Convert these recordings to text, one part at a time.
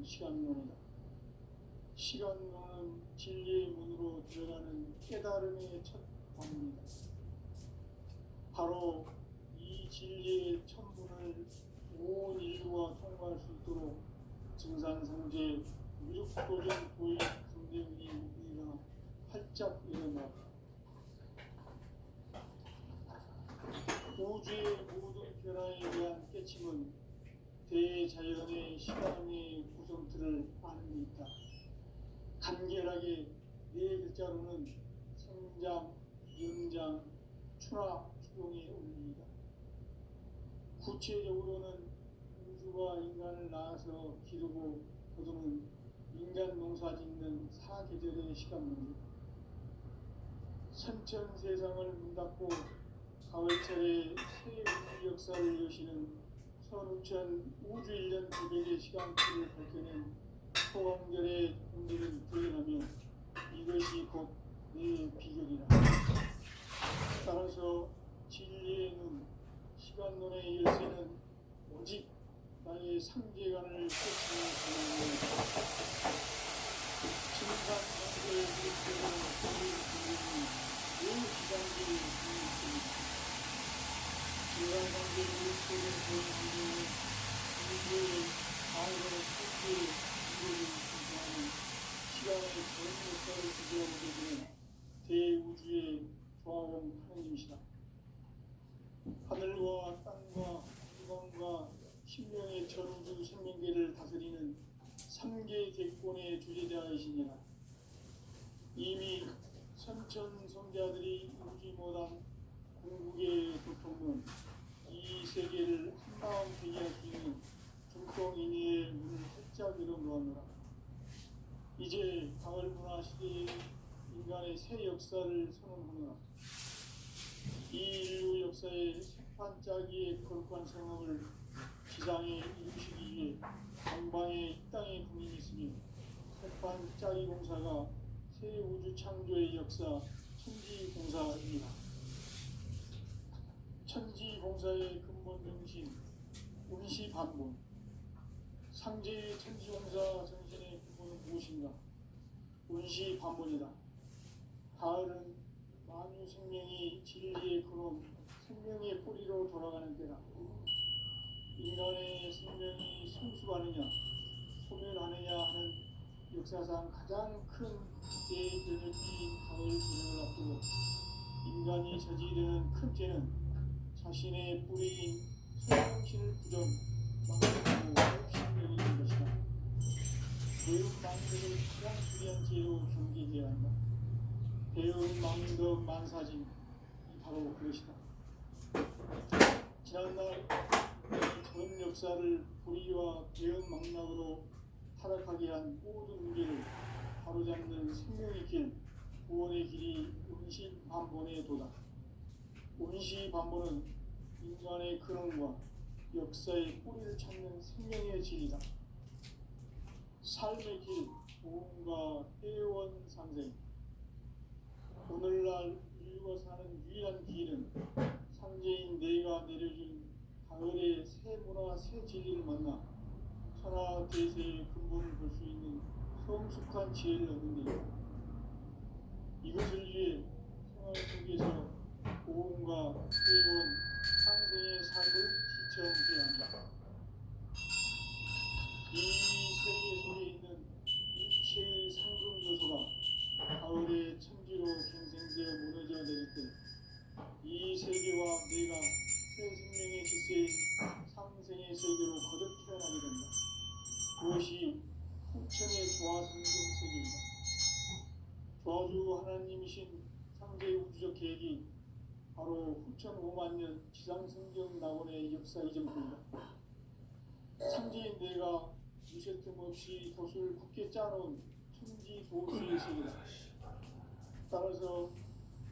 시간론이다. 시간론은 진리의 문으로 들어가는 깨달음의 첫 방문이다. 바로 이 진리의 첫 문을 온 인류가 통과할 수 있도록 증산상제 무력도전 고위 강대운이 우리가 활짝 일어났다. 우주의 모든 변화에 대한 깨침은 대자연의 시간의 구성틀을 아는 데 있다. 간결하게 네 글자로는 성장, 연장, 추락, 추동의 원리이다. 구체적으로는 우주가 인간을 낳아서 기르고 거두는 인간 농사 짓는 사계절의 시간 문제, 선천 세상을 문 닫고 가을철에 새 우주 역사를 여시는 선우천 우주 1년 900의 시간표를 밝혀낸 소강절의 공들을 들여다면 이것이 곧 내 비결이라. 따라서 진리의 눈, 시간론의 열쇠는 오직 나의 상계관을 깨치는 방법입니다. 증산상계의 일대로 우리 부모님이 매우 기장기를 보여줍니다. 증산상계의 일대로 보여주는 인류의 과거의 상계의 이루어진 순간은 시간의 전 역사를 구조하게 되는 대우주의 조화원 하나님이시다. 하늘과 땅과 인간과 신명의 전우주 생명계를 다스리는 3개 대권의 주제자이시니라. 이미 선천 성자들이 울지 못한 궁극의 도통은 이 세계를 한마음 되게 할 수 있는 중동인의 문을 활짝 열어놓았노라. 이제 가을 문화 시대의 인간의 새 역사를 선언하노라. 이 인류 역사의 색판짜기의 거룩한 성함을 지상에 이루시기 위해 방방에 이 땅에 군인이 있으며 색판짜기 공사가 새 우주 창조의 역사 천지공사입니다. 천지공사의 근본 정신 운시반본, 상제의 천지공사 정신의 근본은 무엇인가? 운시반본이다. 가을은 만유 생명이 진리의 근원, 생명의 뿌리로 돌아가는 때다. 인간의 생명이 성숙하느냐, 소멸하느냐 하는 역사상 가장 큰 대변혁기인 가을 분영을 앞두고 인간이 저지르는 큰 죄는 자신의 뿌리인 소명신을 부정, 망각하고 욕심내리는 것이다. 배운 망덕을 가장 중요한 죄로 경계해야 한다. 배운 망덕 만사진, 바로 그것이다. 지난날 전 역사를 불의와 배은 망락으로 타락하게 한 모든 문제를 바로잡는 생명의 길, 구원의 길이 운시반본의 도다. 운시반본은 인간의 근원과 역사의 뿌리를 찾는 생명의 진리다. 삶의 길, 보험과 회원 상생. 오늘날 인류가 사는 유일한 길은 상제인 내가 내려준 가을의 새 문화, 새 진리를 만나 천하 대세의 근본을 볼 수 있는 성숙한 지혜를 얻는 데이다. 이것을 위해 생활 속에서 보험과 회원, 상생의 삶을 실천해야 한다. 이 세계 속에 있는 일체의 상승조소가 가을의 천지로 갱생되어 무너져 내릴 때 이 세계와 내가 새 생명의 질서인 상생의 세계로 거듭 태어나게 된다. 그것이 후천의 조화성경 세계이다. 조화주 하나님이신 상제의 우주적 계획이 바로 후천 5만 년 지상성경 낙원의 역사 이전부이다. 상제인 내가 유세 틈 없이 돛을 굳게 짜놓은 천지 도수의 세계다. 따라서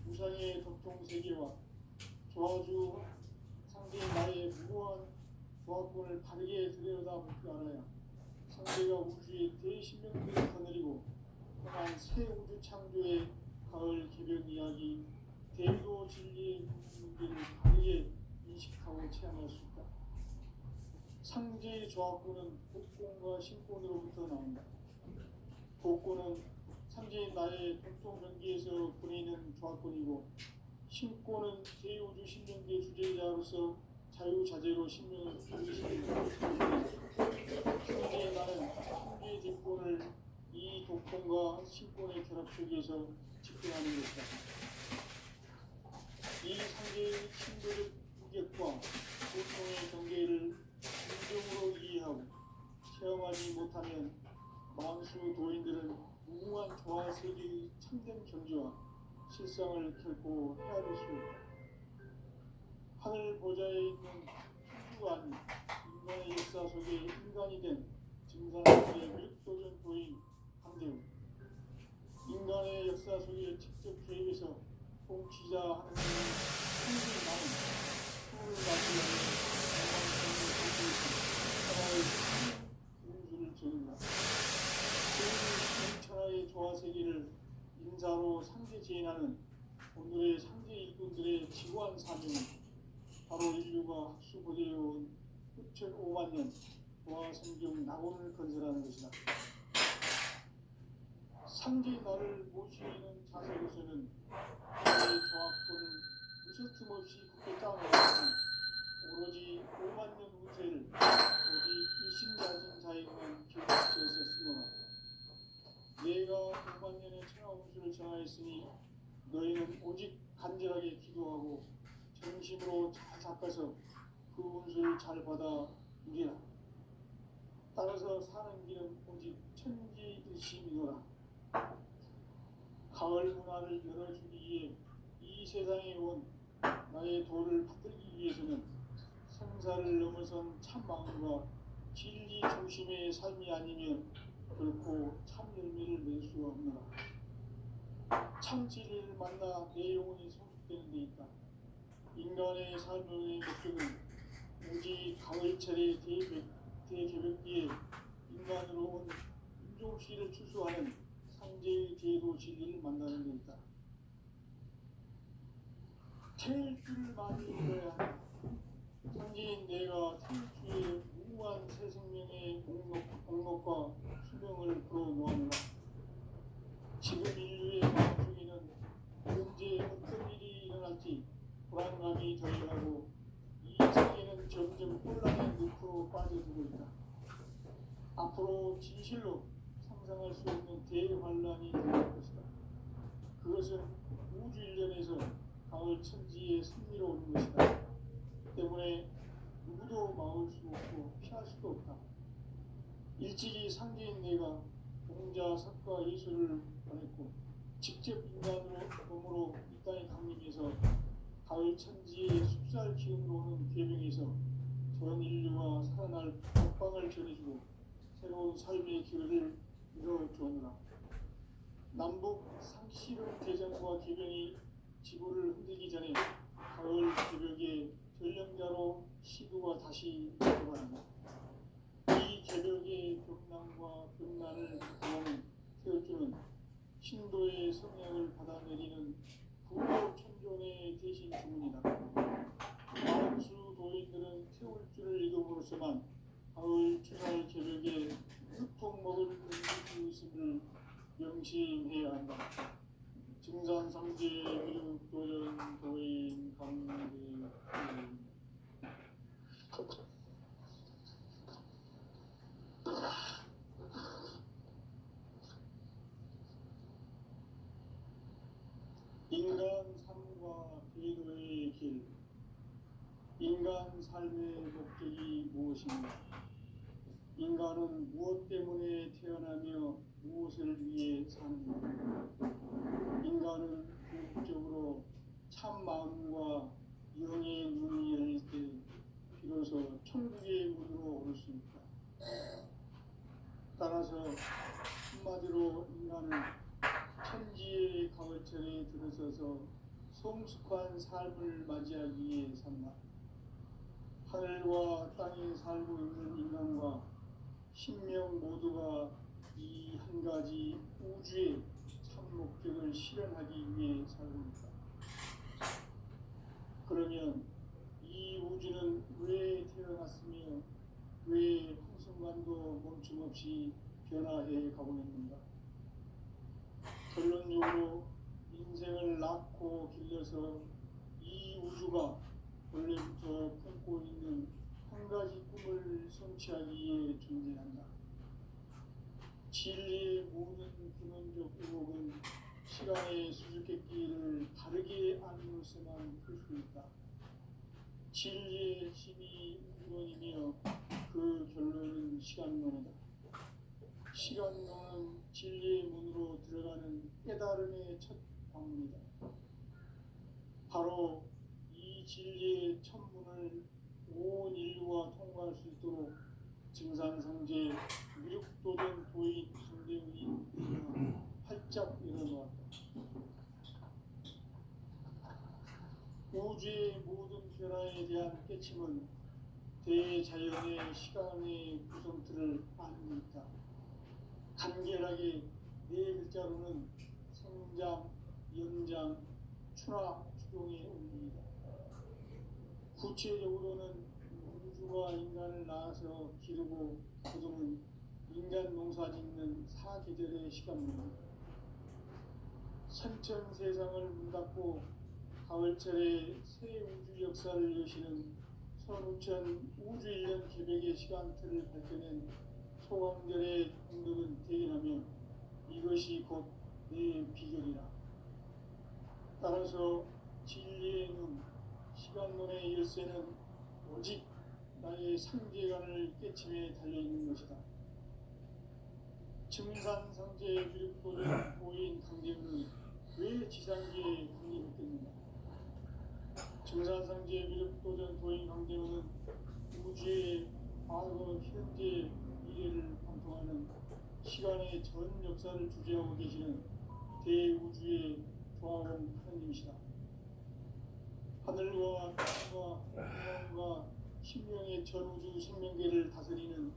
우상의 덕통세계와 조화주 상제인 나의 무고한 조화권을 바르게 들여다볼 줄 알아야 상제가 우주의 대신명들을 거느리고 또한 새 우주 창조의 가을 개벽 이야기, 대도 진리의 문제를 바르게 인식하고 체험할 수 있다. 상제의 조합구는 복권과 신권으로부터 나온다. 복권은 상제의 나의 동통전기에서 보내는 조합권이고, 신권은 제5주 신명계 주제자로서 자유자재로 신명을 주시는 상제의 나는 상제의 대권을 이 독권과 신권의 결합 속에서 집행하는 것이다. 이 상제의 신도적 무격과 고통의 경계를 진정으로 이해하고 체험하지 못하면 만수 도인들은 무궁한 조화 세계의 참된 경지와 실상을 결코 헤아릴 수 없다. 하늘 보좌에 있는 천주가 아닌 인간의 역사 속에 인간이 된 증산의 밀도전 도인 강대우, 인간의 역사 속에 직접 개입해서 통치자 하는 천주의 나는 수를 가지고 운수를 정한다. 천하의 조화 세계를 인사로 상제 제인하는 오늘의 상제 일꾼들의 지구한 사명은 바로 인류가 학수고대해온 6,500만 년 조화 성경 낙원을 건설하는 것이다. 상제 나를 모시는 자세로서는 나의 조합권을 무서틈 없이 굳게 짜놓았으니 오로지 5만 년 운세를 오직 일심가진 자에게만 기록지어서 쓰노라. 내가 5만 년의 천하 운수를 정하였으니 너희는 오직 간절하게 기도하고 정심으로 잘 닦아서 그 운수를 잘 받아 누리라. 따라서 사는 길은 오직 천지일심이노라. 가을 문화를 열어주기 위해 이 세상에 온 나의 도를 받들기 위해서는 생사를 넘어선 참마음과 진리 중심의 삶이 아니면 결코 참 열매를 낼 수가 없노라. 참 진리를 만나 내 영혼이 성숙되는 데 있다. 인간의 삶의 목적은 오직 가을철의 대개벽기에 인간으로 온 인종씨를 추수하는 상제의 제도 진리를 만나는 데 있다. 태일 줄을 많이 읽어야 한다. 상제인 내가 태일 주에 무궁한 새 생명의 공목과 수명을 불어놓았노라. 지금 인류의 마음속에는 언제 어떤 일이 일어날지 불안감이 더해가고 이 세계는 점점 혼란의 늪으로 빠져들고 있다. 앞으로 진실로 상상할 수 없는 대환란이 일어날 것이다. 그것은 우주 일련에서 가을 천지의 승리로 오는 것이다. 때문에 누구도 막을 수 없고 피할 수도 없다. 일찍이 상제인 내가 공자, 석가, 예수를 보냈고 직접 인간으로 몸으로 이 땅에 강림해서 가을 천지의 숲살 기운으로 오는 계명에서 전 인류가 살아날 법방을 전해주고 새로운 삶의 기회를 이뤄주었노라. 남북 상시론 대전과 계명이 지구를 흔들기 전에 가을 개벽의 전령자로 시도가 다시 들어간다. 이 개벽의 벽난과 벽난을 구하는 태어주는 신도의 성령을 받아내리는 부모 천존의 대신 주문이다. 마음수 도인들은 태울주를 읽음으로써만 가을 추살 개벽에 유통 먹을 의미 있음을 명심해야 한다. 증산 상제 미륵 도전 도인 강대 인간 삶과 궤도의 길. 인간 삶의 목적이 무엇인가? 인간은 무엇 때문에 태어나며 무엇을 위해 사는가? 인간은 궁극적으로 참 마음과 영의 눈이 열릴 때 비로소 천국의 문으로 오를 수 있다. 따라서 한마디로 인간은 천지의 가을철에 들어서서 성숙한 삶을 맞이하기 위해 산다. 하늘과 땅에 살고 있는 인간과 신명 모두가 이 한 가지 우주의 참 목적을 실현하기 위해 살고 있다. 그러면 이 우주는 왜 태어났으며 왜 한순간도 멈춤없이 변화해 가고 있는가? 결론적으로 인생을 낳고 길러서 이 우주가 원래부터 품고 있는 한 가지 꿈을 성취하기 위해 존재한다. 진리의 모든 근원적 의혹은 시간의 수수께끼를 다르게 아니로서만 풀 수 있다. 진리의 핵심이 우주론이며 그 결론은 시간론이다. 시간론은 진리의 문으로 들어가는 깨달음의 첫 방문이다. 바로 이 진리의 첫 문을 온 인류가 통과할 수 있도록 증산성제 미륵도전 도인 성대의 활짝 일어놓았다. 우주의 모든 변화에 대한 깨침은 대자연의 시간의 구성틀을 아는 있다. 간결하게 네 글자로는 생장, 연장, 추나 추동의 원리이다. 구체적으로는 우주가 인간을 낳아서 기르고 거두는 인간 농사 짓는 사계절의 시간입니다. 선천 세상을 문 닫고 가을철에 새 우주 역사를 여시는 선우천 우주 1년 계백의 시간틀을 밝혀낸 소강절의 공덕은 대견하며 이것이 곧 내 비결이라. 따라서 진리의 눈, 시간론의 열쇠는 오직 나의 상계관을 깨침에 달려있는 것이다. 증산성제 미륵도전 보인 강대문은 왜 지상계에 강림했겠는가? 증산성제 미륵도전 도인 강대문은 우주의 과거, 현재, 미래를 관통하는 시간의 전 역사를 주재하고 계시는 대우주의 조화원 하나님이시다. 하늘과 땅과 공간과 신명의 전우주 생명계를 다스리는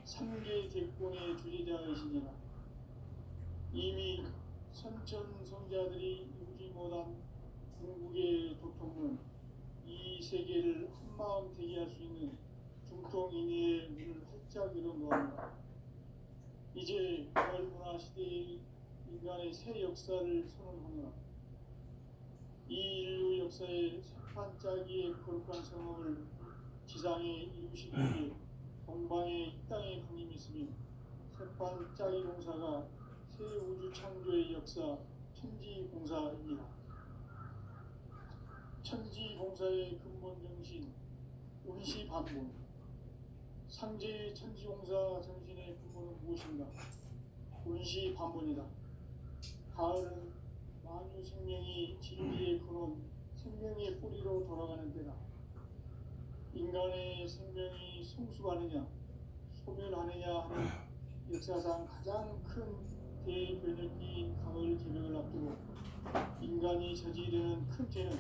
3개 대권의 주제자이시니라. 이미 선천 성자들이 이루지 못한 궁극의 도통은 이 세계를 한마음 되게 할 수 있는 중통인의의 문을 활짝 열어놓았다. 이제 가을문화 시대의 인간의 새 역사를 선언하노라. 이 인류 역사의 세판짜기의 거룩한 성업을 지상에 이루시기 위해 동방에 이 땅에 강림이 있으며 세판짜기 공사가 새 우주 창조의 역사 천지공사입니다. 천지공사의 근본 정신 운시반본. 상제의 천지공사 정신의 근본은 무엇인가? 운시반본이다. 가을은 만유 생명이 진리의 근원, 생명의 뿌리로 돌아가는 때다. 인간의 생명이 성숙하느냐, 소멸하느냐 하는 역사상 가장 큰 대변혁기인 가을 개벽을 앞두고 인간이 저지르는 큰 죄는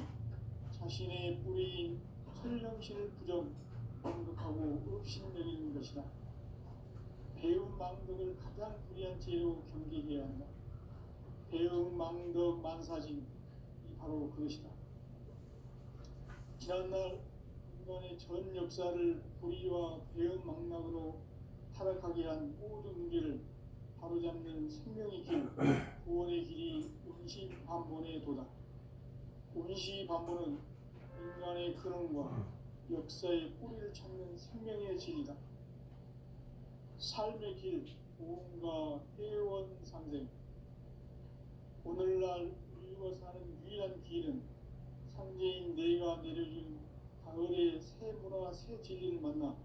자신의 뿌리인 천령신을 부정, 망덕하고 업신여기는 것이다. 배운 망덕을 가장 불의한 죄로 경계해야 한다. 배응 망덕 만사진이 바로 그것이다. 지난날 인간의 전 역사를 불의와 배응 망락으로 타락하게 한 모든 문제를 바로잡는 생명의 길, 구원의 길이 운시반본의 도다. 운시반본은 인간의 근원과 역사의 뿌리를 찾는 생명의 진이다. 삶의 길, 보험과 회원 상생. 오늘날 인류가 사는 유일한 길은 상제인 내가 내려준 가을의 새 문화, 새 진리를 만나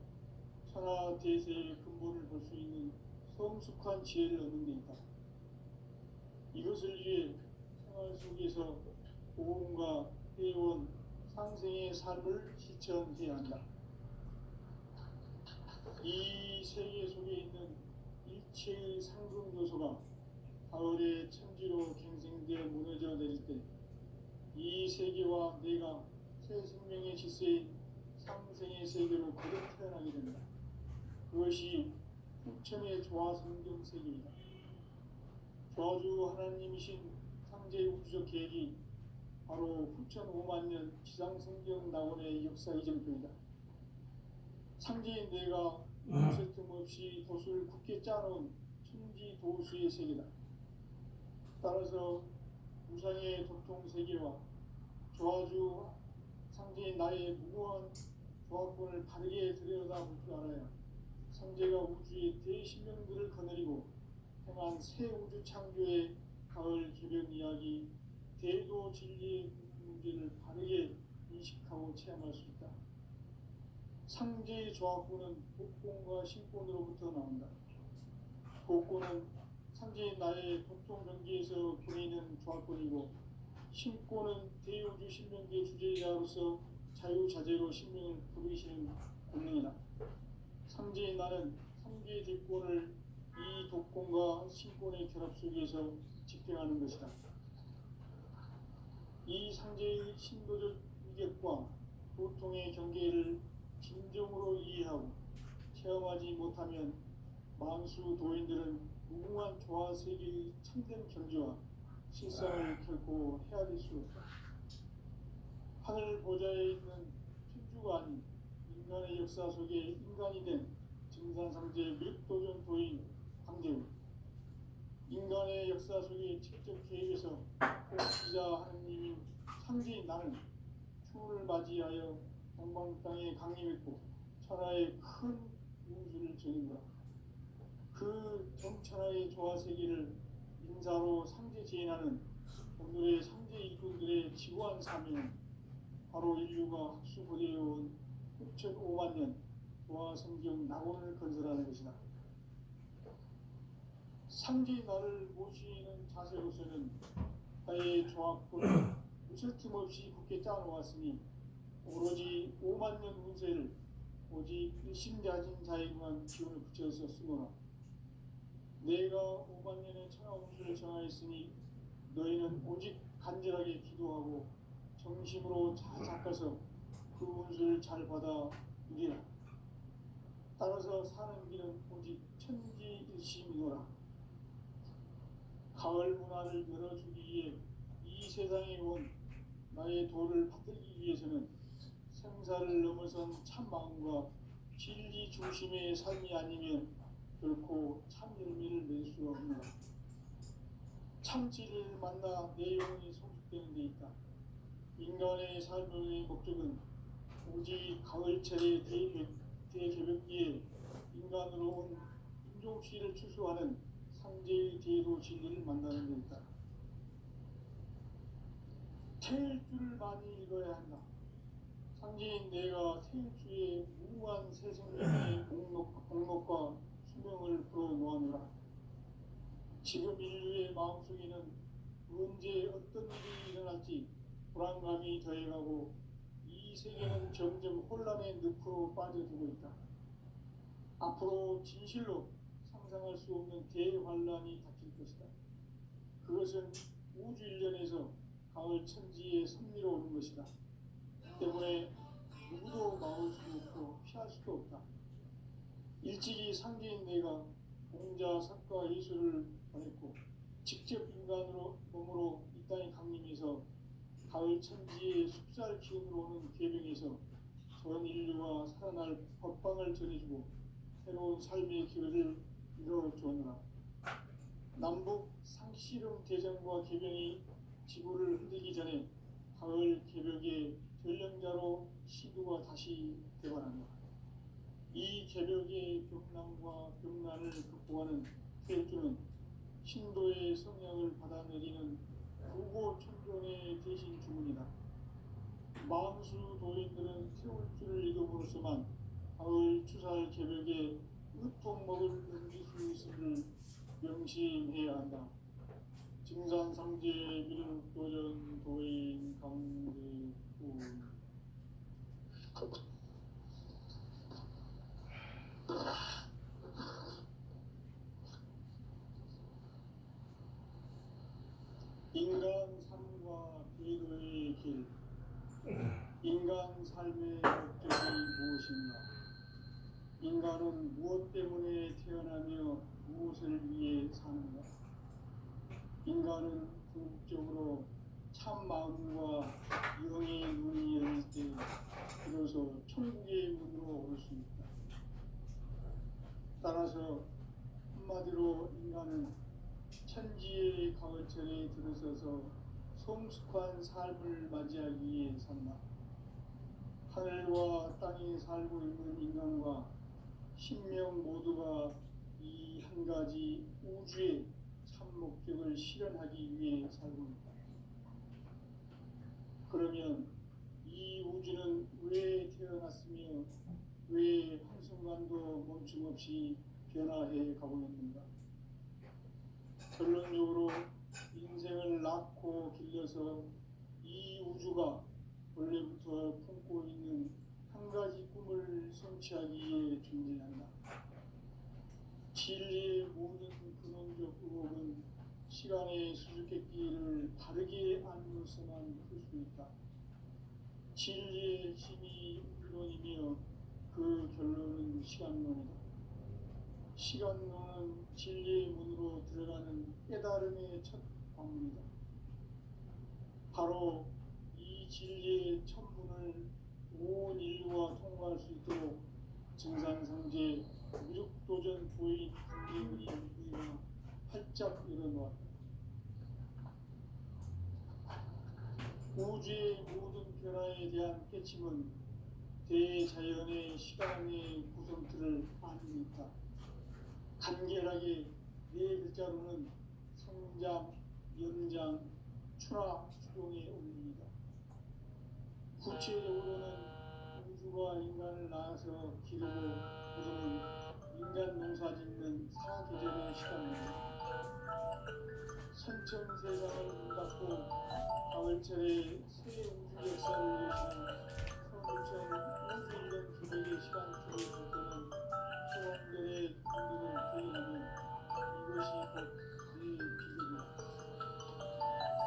천하 대세의 근본을 볼 수 있는 성숙한 지혜를 얻는 데 있다. 이것을 위해 생활 속에서 보험과 회원, 상생의 삶을 실천해야 한다. 이 세계 속에 있는 일체의 상승 요소가 가을의 천지로 갱생되어 무너져 내릴 때 이 세계와 내가 새 생명의 질서인 상생의 세계로 거듭 태어나게 된다. 그것이 후천의 조화성경 세계이다. 조화주 하나님이신 상제의 우주적 계획이 바로 후천 5만 년 지상성경 낙원의 역사 이정표이다. 상제인 내가 쉴 틈 없이 돛을 굳게 짜놓은 천지 도수의 세계다. 따라서 우상의 도통 세계와 조화주 상제인 나의 무모한 조합권을 바르게 들여다볼 줄 알아야 상제가 우주의 대신명들을 거느리고 행한 새 우주 창조의 가을 개변 이야기, 대도 진리의 문제를 바르게 인식하고 체험할 수 있다. 상제의 조합권은 복권과 신권으로부터 나온다. 복권은 상제인 나의 도통 경계에서 보이는 조합권이고, 신권은 대우주 신명계 주제자로서 자유자재로 신명을 부르시는 권능이다. 상제인 나는 3개의 대권을 이 독권과 신권의 결합 속에서 집행하는 것이다. 이 상제의 신도적 위격과 보통의 경계를 진정으로 이해하고 체험하지 못하면 만수 도인들은 무궁한 조화 세계의 참된 경지와 실상을 결코 헤아릴 수 없다. 하늘 보좌에 있는 천주가 아닌 인간의 역사 속에 인간이 된 증산상제 밀도전 도인 황제우, 인간의 역사 속에 직접 개입해서 공지자 하느님인 상제인 나는 추운을 맞이하여 동방 땅에 강림했고 천하의 큰 우주를 전인다. 그 정천하의 조화 세계를 인사로 상제 제인하는 오늘의 상제 일꾼들의 지구한 사명은 바로 인류가 학수고대해온 6,500만 년 조화 성경 낙원을 건설하는 것이다. 상제의 나를 모시는 자세로서는 나의 조합권을 무술 틈 없이 굳게 짜놓았으니 오로지 5만 년 운세를 오직 일심자진 자에게만 기운을 붙여서 쓰노라. 내가 5만 년의 천하 운수를 정하였으니 너희는 오직 간절하게 기도하고 정심으로 잘 닦아서 그 운수를 잘 받아 누리라. 따라서 사는 길은 오직 천지일심이노라. 가을 문화를 열어주기 위해 이 세상에 온 나의 도를 받들기 위해서는 생사를 넘어선 참 마음과 진리 중심의 삶이 아니면 결코 참 열매를 낼 수 없노라. 참 진리를 만나 내 영혼이 성숙되는 데 있다. 인간의 삶의 목적은 오직 가을철의 대개벽기에 인간으로 온 인종씨를 추수하는 상제의 대도 진리를 만나는 데 있다. 태일주를 많이 읽어야 한다. 상제인 내가 태일주의 무한 새 생명의 공록과 수명을 불어놓아노라. 지금 인류의 마음속에는 언제 어떤 일이 일어날지 불안감이 더해가고 이 세계는 점점 혼란의 늪으로 빠져들고 있다. 앞으로 진실로 상상할 수 없는 대환란이 닥칠 것이다. 그것은 우주 일련에서 가을 천지의 섭리로 오는 것이다. 때문에 누구도 막을 수 없고 피할 수도 없다. 일찍이 상제인 내가 공자, 석가, 예수를 보냈고 직접 인간으로 몸으로 이 땅에 강림해서 가을 천지의 숲살 기운으로 오는 계병에서 전 인류와 살아날 법방을 전해주고 새로운 삶의 기회를 이뤄주었노라. 남북 상씨름 대전과 계병이 지구를 흔들기 전에 가을 개벽의 전령자로 시두가 다시 되관한다. 이 개벽의 벽난과 벽난을 극복하는 태일주는 신도의 성향을 받아내리는 구고 천존의 대신 주문이다. 만수 도인들은 태울주를 읽음으로써만 가을 추살 개벽에 으통먹을 넘길 수 있음을 명심해야 한다. 증산상제 미륵도전 도인 강대구 인간 삶과 대도의 길. 인간 삶의 목적이 무엇인가? 인간은 무엇 때문에 태어나며 무엇을 위해 사는가? 인간은 궁극적으로 참 마음과 영의 눈이 열릴 때 비로소 천국의 문으로 올 수 있다. 따라서 한마디로 인간은 천지의 가을철에 들어서서 성숙한 삶을 맞이하기 위해 산다. 하늘과 땅에 살고 있는 인간과 신명 모두가 이 한 가지 우주의 참 목적을 실현하기 위해 살고 있다. 그러면 이 우주는 왜 태어났으며 왜 한순간도 멈춤없이 변화해 가고 있는가? 결론적으로 인생을 낳고 길러서 이 우주가 원래부터 품고 있는 한 가지 꿈을 성취하기 위해 존재한다. 진리의 모든 근원적 의혹은 시간의 수수께끼를 바르게 알면서만 풀 수 있다. 진리의 핵심이 이론이며 그 결론은 시간론이다. 시간론은 진리의 문으로 들어가는 깨달음의 첫 방문이다. 바로 이 진리의 첫 문을 온 인류가 통과할 수 있도록 증산상제 무력도전 보인 강대훈이 우리가 활짝 열어놓았다. 우주의 모든 변화에 대한 깨침은 대자연의 시간의 구성틀을 아는 있다. 간결하게 네 글자로는 성장, 연장, 추락, 추동의 원리이다. 구체적으로는 우주가 인간을 낳아서 기르고 거두는 인간 농사 짓는 사계절의 시간입니다. 선천세상을 문 닫고 가을철에 새 우주 역사를 여시는 성천 우주 이런 기백의 시간줄을 볼 때는 소원들의 눈을 부인하면 이것이 곧 내 비극이다.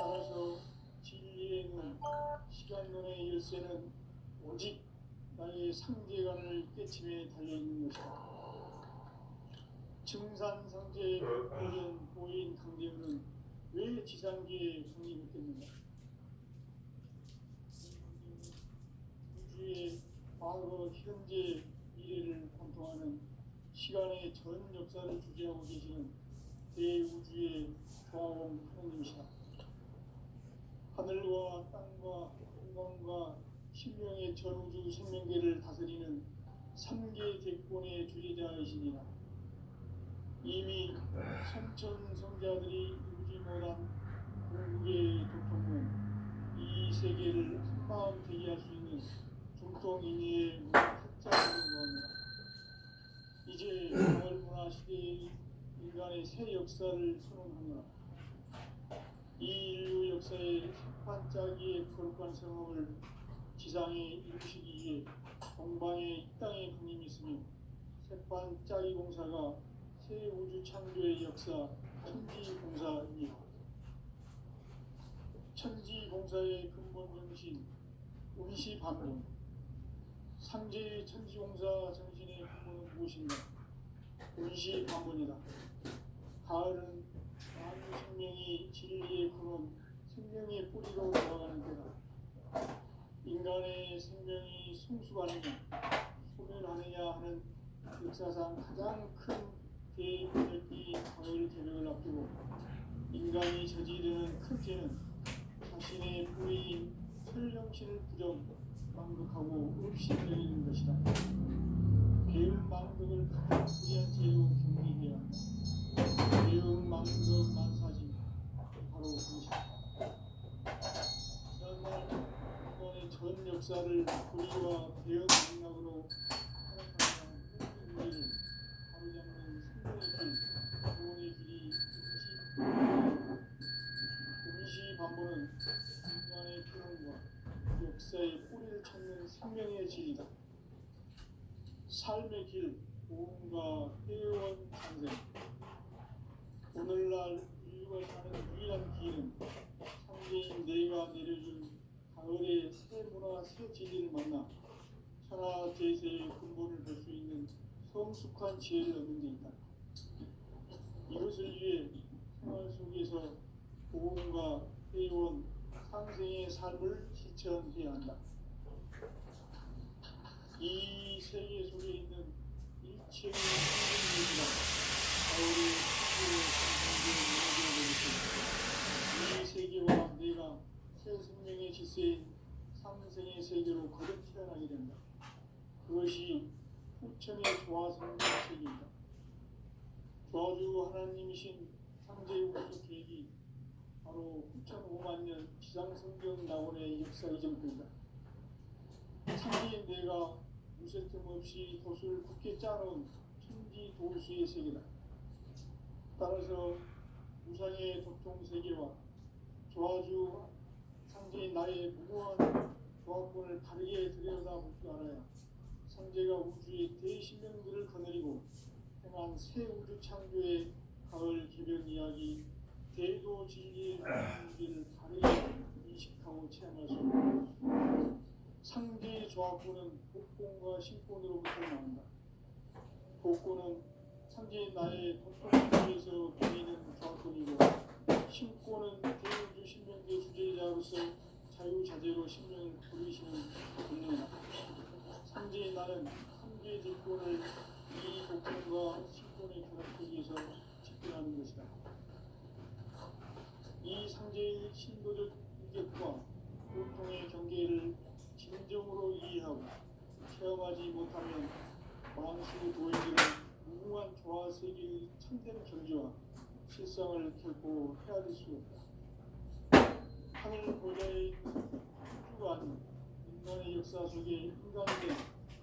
따라서 진리의 눈, 시간론의 열쇠는 오직 나의 상제관을 깨침에 달려있는 것이다. 증산상제의 벽보는 보인 강대훈은 왜 지상계에 성립했겠는가? 우주의 과거, 현재, 미래를 관통하는 시간의 전 역사를 주재하고 계시는 대우주의 조화공 하느님이시다. 하늘과 땅과 공간과 신명의 전우주 생명계를 다스리는 3계 객본의 주제자이시니라. 이미 선천성자들이 이루지 못한 궁극의 도통은 이 세계를 한마음 되게 할 수 있는 중통인의의 문을 활짝 열어놓았노라. 이제 가을문화 시대의 인간의 새 역사를 선언하노라. 이 인류 역사의 반짝이의 거룩한 성업을 지상에 이루시기 위해 동방에 이 땅에 군림이 있으며 새반짝이 공사가 새 우주 창조의 역사 천지공사입니다. 천지공사의 근본 정신 운시반문. 상제의 천지공사 정신의 근본은 무엇인가? 운시반문이다. 가을은 만유 생명이 진리의 근원, 생명의 뿌리로 돌아가는 때다. 인간의 생명이 성숙하느냐, 소멸하느냐 하는 역사상 가장 큰 대인력이 가을 개벽을 앞두고 인간이 저지르는 큰 죄는 자신의 뿌리인 설령신을 부정, 망극하고 없이 버리는 것이다. 배음 망극을 가장 불의한 죄로 경계해야 한다. 배음 망극 만사지 바로 그것이다. 지난날 인간의 전 역사를 불의와 배음 망락으로 살아가는 우리를 바로잡는 생명의 길, 구원의 길이 운시반문은 인간의 표현과 역사의 뿌리를 찾는 생명의 진리다. 삶의 길, 보험과 회원 상생. 오늘날 인류가 사는 유일한 길은 상제인 내가 내려준 가을의 새 문화, 새 진리를 만나 천하 대세의 근본을 볼 수 있는 성숙한 지혜를 얻는 데 있다. 이것을 위해 생활 속에서 보험과 회원, 상생의 삶을 실천해야 한다. 이 세계 속에 있는 일체의 하나님이신 창조의 우주 계획이 바로 9,500만 년 지상성경 낙원의 역사의 전부입니다. 창조인 내가 무쇠 틈 없이 돛을 굳게 짜놓은 천지 도수의 세계다. 따라서 우상의 도통 세계와 조화주 상제인 나의 무모한 조합권을 다르게 들여다볼 줄 알아야 상제가 우주의 대신령들을 거느리고 행한 새 우주 창조의 가을 개변 이야기, 대도 진리의 문제를 다르게 인식하고 체험할 수 있다. 상제의 조합권은 복권과 신권으로부터 나온다. 복권은 상제인 나의 도통에서 보이는 조합권이고, 신권은 대우주 신명계 주제자로서 자유자재로 신명을 부리시는 본능이다. 상제인 나는 상제의 뒷권을 이 복권과 신권의 결합 속에서 집필하는 것이다. 이 상제의 신도적 인격과 고통의 경계를 진정으로 이해하고 체험하지 못하면 왕수 도인들은 무궁한 조화 세계의 참된 경지와 실상을 결코 헤아릴 수 없다. 하늘 보좌에 있는 우주가 아닌 인간의 역사 속에 인간이 된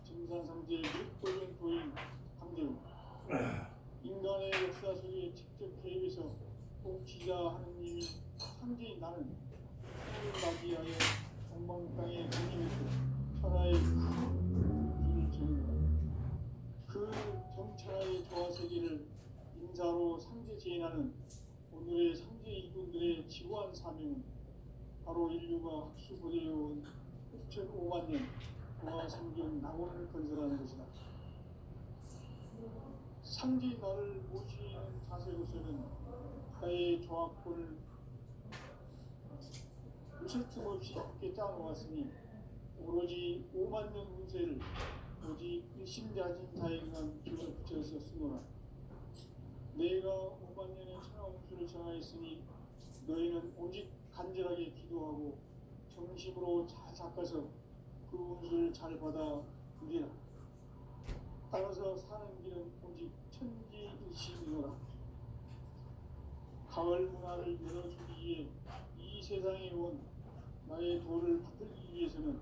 증산상제의 육도적 도인 강대우, 인간의 역사 속에 직접 개입해서 통치자 하느님이 상제인 나는 생을 맞이하여 동방 땅에 강림했고 천하의 우주를 정의한다. 그 정천하의 조화세계를 인사로 상제 제인하는 오늘의 상제 일꾼들의 지구한 사명은 바로 인류가 학수고대해온 6,500만 년 동화성경 낙원을 건설하는 것이다. 상제의 나를 모시는 자세로서는 나의 조합권을 무쇠 틈 없이 함께 짜놓았으니 오로지 5만 년 운세를 오직 일심자진 자에게만 기를 붙여서 쓰노라. 내가 5만 년의 천하 운수를 정하였으니 너희는 오직 간절하게 기도하고 정심으로 잘 닦아서 그 운수를 잘 받아 누리라. 따라서 사는 길은 오직 천지일심이노라. 가을 문화를 열어주기 위해 이 세상에 온 나의 도를 받들기 위해서는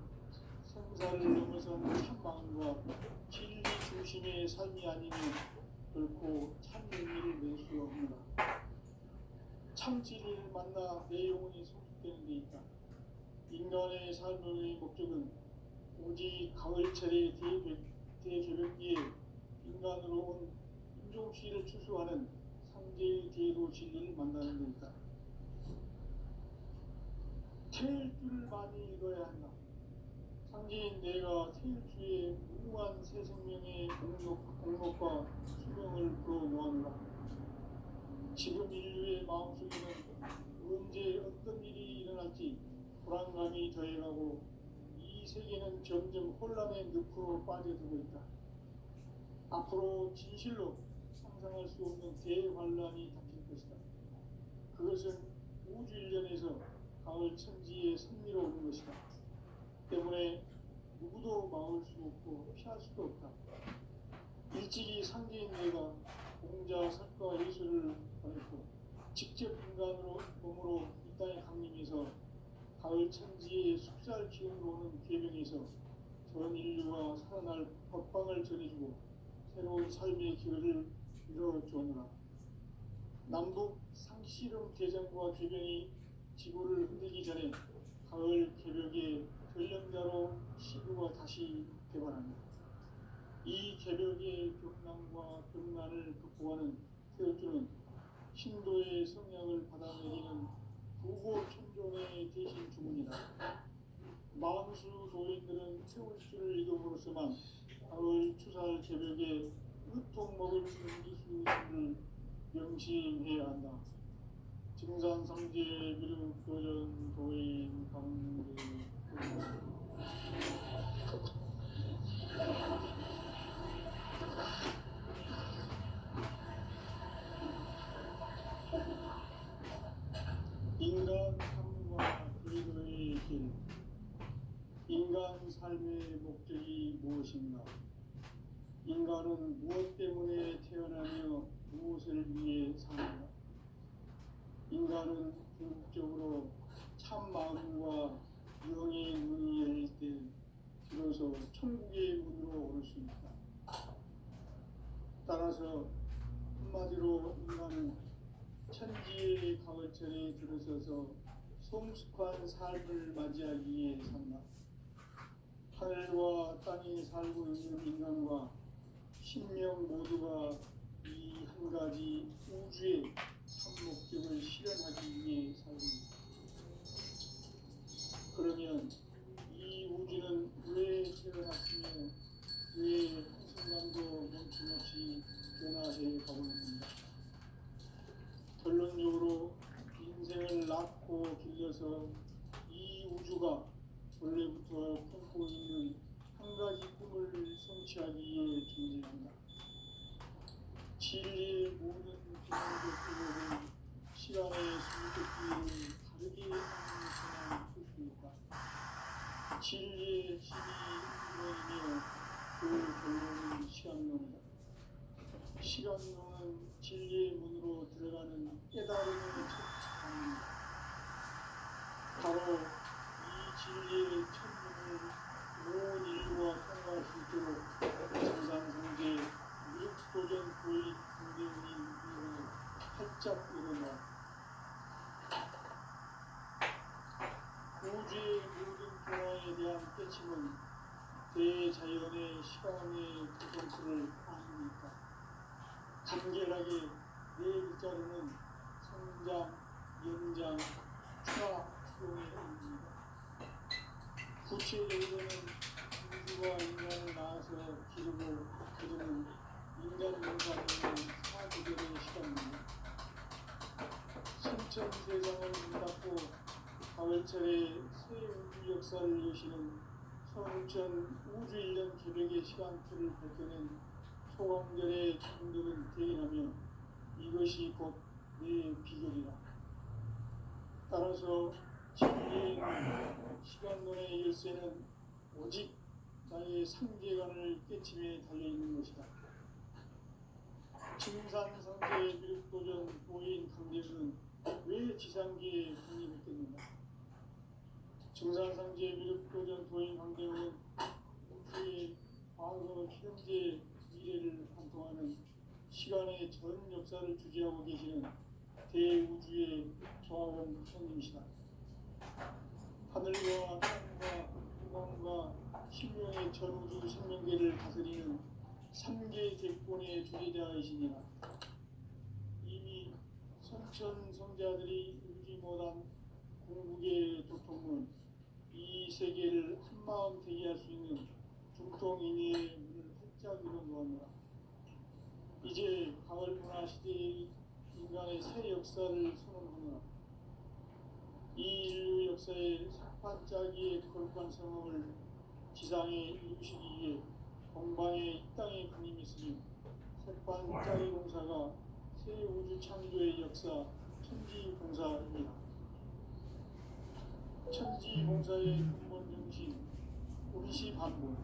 생사를 넘어선 참마음과 진리 중심의 삶이 아니면 결코 참 의미를 낼 수 없노라. 참 진리를 만나 내 영혼이 성숙되는 데 있다. 인간의 삶의 목적은 오직 가을철의 대개벽기에 인간으로 온 인종시를 추수하는 상제의 대도 진리를 만나는 데 있다. 태일 줄을 많이 읽어야 한다. 상제인 내가 태일주의 무궁한 새 생명의 공로과 수명을 불어놓았노라. 지금 인류의 마음속에는 언제 어떤 일이 일어날지 불안감이 더해가고 이 세계는 점점 혼란의 늪으로 빠져들고 있다. 앞으로 진실로 상상할 수 없는 대환란이 닥칠 것이다. 그것은 우주 일련에서 가을 천지의 섭리로 오는 것이다. 때문에 누구도 막을 수 없고 피할 수도 없다. 일찍이 상제인 내가 공자, 석가, 예수를 보냈고 직접 인간으로 몸으로 이 땅에 강림해서 가을 천지의 숙살 기운으로 오는 계명에서 전 인류가 살아날 법방을 전해주고 새로운 삶의 기회를 이뤄주었노라. 남북 상씨름 대전과 개병이 지구를 흔들기 전에 가을 개벽의 전령자로 시구가 다시 개발합니다. 이 개벽의 격난과 격난을 극복하는 태어주는 신도의 성향을 받아내리는 부고천종의 대신 주문이다. 만수 도인들은 태울 줄을 읽음으로써만 가을 추살 개벽에 으통 먹을 수 있는 기술을 명심해야 한다. 증산상제 미륵 도전 도인 강대 인간 삶과 의도의 길. 인간 삶의 목적이 무엇인가? 인간은 무엇 때문에 태어나며 무엇을 위해 속에 삽니다. 인간은 궁극적으로 참 마음과 영의 문이 열릴 때 비로소 천국의 문으로 오를 수 있다. 따라서 한마디로 인간은 천지의 가을철에 들어서서 성숙한 삶을 맞이하기 위해 산다. 하늘과 땅에 살고 있는 인간과 신명 모두가 이 한 가지 우주의 참 목적을 실현하기 위해 살고 있다. 그러면 이 우주는 왜 태어났으며 왜 한순간도 멈춤없이 변화해 가고 있는가? 결론적으로 인생을 낳고 길러서 이 우주가 원래부터 품고 있는 한 가지 꿈을 성취하기 위해 존재한다. 진리의 모든 기본적으로는 시간의 순서끼리를 다르게 하는 것을 볼수 있다. 진리의 힘이 이론이며 그 결론은 시간론이다. 시간론은 진리의 문으로 들어가는 깨달음의 첫 단계입니다. 바로 이 진리의 첫문을 온 인류가 통과할 수 있도록 정상성제 미륵도전 도의 강대원이 활짝 일어나 우주의 모든 변화에 대한 깨침은 대자연의 시간의 구성수를 아닙니까? 간결하게 네 글자로는 성장, 연장, 추락, 수용의 의미입니다. 구체적으로는 우주가 인간을 낳아서 기르고 거두는 인간 용사되는 사구절의 시간입니다. 신천 세상을 문닫고 가을철에 새 우주 역사를 여시는 성천 우주 1년 개벽의 시간표를 밝혀낸 소강절의 창조는 대인하며 이것이 곧 내 비결이라. 따라서 진리의 시간론의 열쇠는 오직 나의 상계관을 깨침에 달려있는 것이다. 징산성제의 미륵도전 도인 강대우는 왜 지상계에 국립했겠는가? 징산성제의 미륵도전 도인 강대우는 우주의 과거, 현재, 미래를 관통하는 시간의 전 역사를 주재하고 계시는 대우주의 조합원 부처님이시다. 하늘과 땅과 공간과 신명의 전우주 생명계를 다스리는 3계 객본의 주제자이시니라. 이미 선천 성자들이 읽지 못한 공국의 도통문, 이 세계를 한마음 되게 할 수 있는 중통인의 문을 활짝 열어놓았노라. 이제 가을 문화 시대의 인간의 새 역사를 선언하노라. 이 인류 역사의 삭반짜기의 거룩한 성업을 지상에 이루시기 위해 공방에 이 땅에 군림했으며 삭반짜기 공사가 새 우주 창조의 역사 천지공사입니다. 천지공사의 근본 정신 운시반본.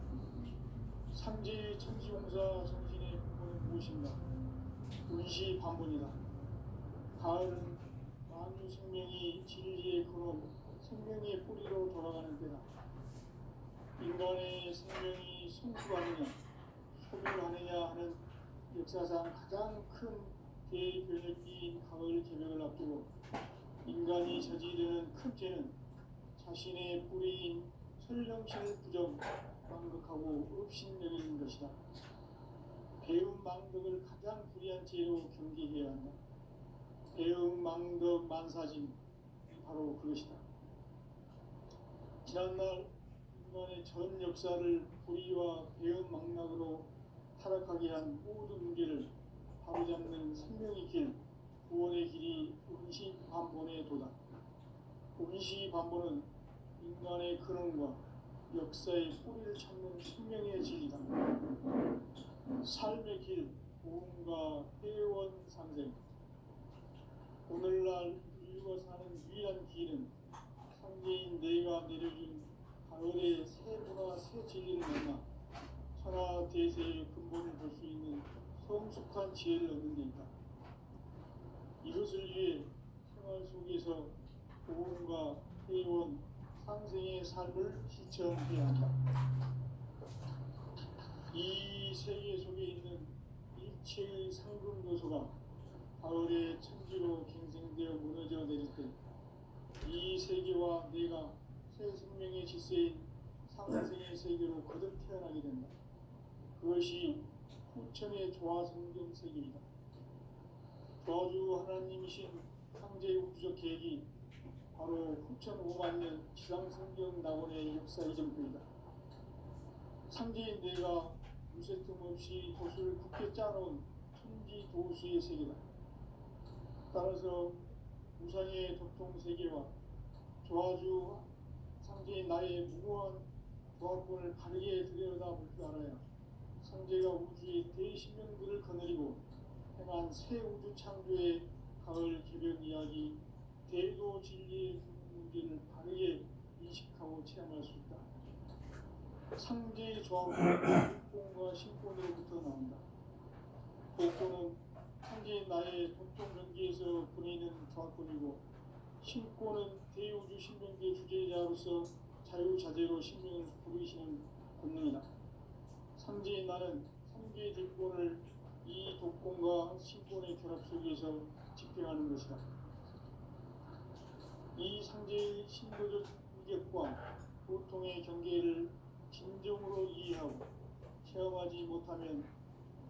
삼재의 천지공사 정신의 근본은 무엇인가? 운시반본이다. 가을은 만유 생명이 진리의 근원, 생명의 뿌리로 돌아가는 때다. 인간의 생명이 성숙하느냐, 소멸하느냐 하는 역사상 가장 큰 대변혁기인 가을 개벽을 앞두고 인간이 저지르는 큰 죄는 자신의 뿌리인 설령신을 부정, 망극하고 업신여기는 것이다. 배움 망덕을 가장 불의한 죄로 경계해야 한다. 배움 망덕 만사진, 바로 그것이다. 지난날 인간의 전 역사를 불의와 배움 망락으로 타락하게 한 모든 문제를 바로잡는 생명의 길, 구원의 길이 운시반본의 도다. 운시반본은 인간의 근원과 역사의 뿌리를 찾는 생명의 진리다. 삶의 길, 보험과 회원 상생. 오늘날 인류가 사는 유일한 길은 상계인 내가 내려준 가을의 새 문화, 새 진리를 만나 천하 대세의 근본을 볼 수 있는 성숙한 지혜를 얻는 데 있다. 그것을 위해 생활 속에서 고음과 회원, 상생의 삶을 실천해야 한다. 이 세계 속에 있는 일체의 상금 요소가 가을의 천지로 갱생되어 무너져 내릴 때 이 세계와 내가 새 생명의 질서인 상생의 세계로 거듭 태어나게 된다. 그것이 후천의 조화 성경 세계이다. 조화주 하나님이신 창제 우주적 계획이 바로 후천 5만 년 지상성경 낙원의 역사 이전부이다. 창제인 내가 무쇠 틈 없이 도수를 굳게 짜놓은 천지 도수의 세계다. 따라서 우상의 도통 세계와 조화주 창제인 나의 무모한 조합권을 바르게 들여다볼 줄 알아야 창제가 우주의 대신명들을 거느리고 행한 새 우주 창조의 가을 개변 이야기, 대도 진리의 문제를 바르게 인식하고 체험할 수 있다. 창제의 조합은 복권과 신권으로부터 나온다. 복권은 창제인 나의 도통 경계에서 보내는 조합권이고, 신권은 대우주 신명계 주제자로서 자유자재로 신명을 부르시는 권능이다. 창제인 나는 3개의 대권을 이 독권과 신권의 결합 속에서 집행하는 것이다. 이 상제의 신도적 위격과 고통의 경계를 진정으로 이해하고 체험하지 못하면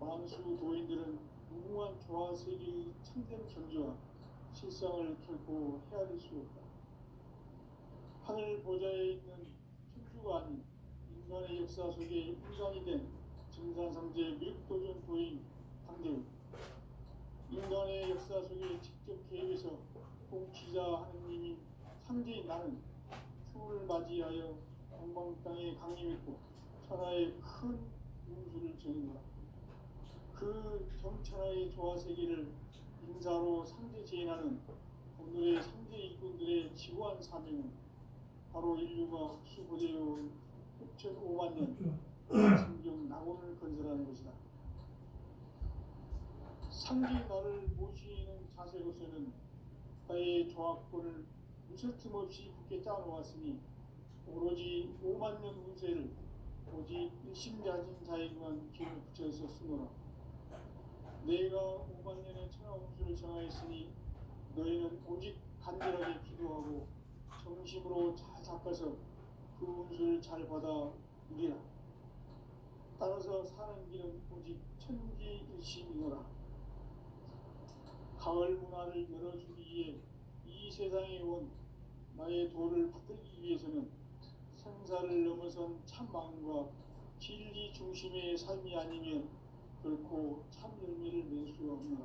만수 도인들은 무궁한 조화 세계의 참된 경지와 실상을 결코 헤아릴 수 없다. 하늘 보좌에 있는 천주가 아닌 인간의 역사 속에 인간이 된 증산상제 미륵도전 도인 당대우, 인간의 역사 속에 직접 계획해서 통치자 하느님인 상제인 나는 추을 맞이하여 동방 땅에 강림했고 천하의 큰 운수를 정했노라. 그 정천하의 조화 세계를 인사로 상제 제인하는 오늘의 상제 일꾼들의 지구한 사명은 바로 인류가 흡수보되어온 6,5만 년 성경 낙원을 건설하는 것이다. 상제 나를 모시는 자세로서는 나의 조합권을 무쇠틈 없이 굳게 짜놓았으니 오로지 5만 년 운세를 오직 일심가진 자에게만 기운을 붙여서 쓰노라. 내가 5만 년의 천하 운수를 정하였으니 너희는 오직 간절하게 기도하고 정심으로 잘 닦아서 그 운수를 잘 받아 누리라. 따라서 사는 길은 오직 천지일심이노라. 가을 문화를 열어주기 위해 이 세상에 온 나의 도를 받들기 위해서는 생사를 넘어선 참 마음과 진리 중심의 삶이 아니면 결코 참 열매를 낼 수 없노라.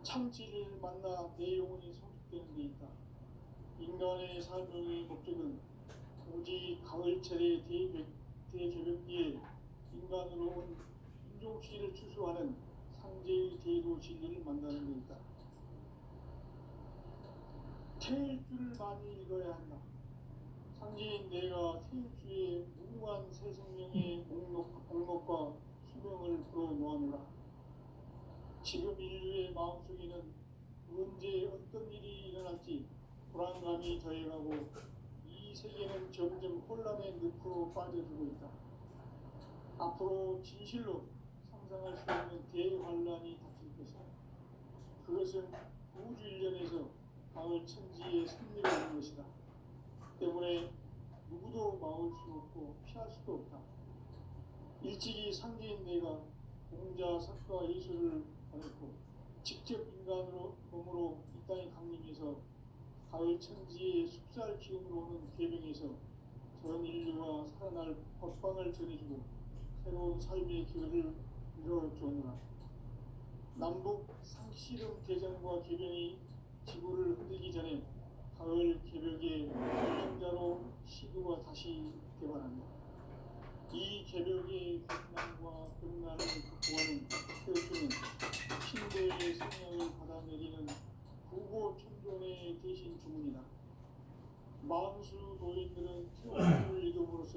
참 진리를 만나 내 영혼이 성숙되는 데 있다. 인간의 삶의 목적은 오직 가을철의 대개벽기에 인간으로 온 인종시를 추수하는 상제의 대도 진리를 만나는 데 있다. 태일주를 많이 읽어야 한다. 상제인 내가 태일주의 무궁한 새 생명의 목록과 수명을 불어놓아노라. 지금 인류의 마음속에는 언제 어떤 일이 일어날지 불안감이 더해가고 이 세계는 점점 혼란의 늪으로 빠져들고 있다. 앞으로 진실로 상상할 수 없는 대환란이 닥칠 것이다. 그것은 우주 일련에서 가을 천지의 승리가 있는 것이다. 때문에 누구도 막을 수 없고 피할 수도 없다. 일찍이 상제인 내가 공자, 석가, 예수를 보냈고 직접 인간으로 몸으로 이 땅에 강림해서 가을 천지의 숲살 기운으로 오는 계명에서 전 인류가 살아날 법방을 전해주고 새로운 삶의 길을 열어주었노라. 남북 상씨름 대전과 계명이 지구를 흔들기 전에 가을 개벽의 운명자로 시구가 다시 개발한다. 이 개벽의 국난과 병난을 극복하는 태어주는 신대의 성령을 받아내리는 구고천존의 대신 주문이다. 만수 도인들은 태어주를 이름으로써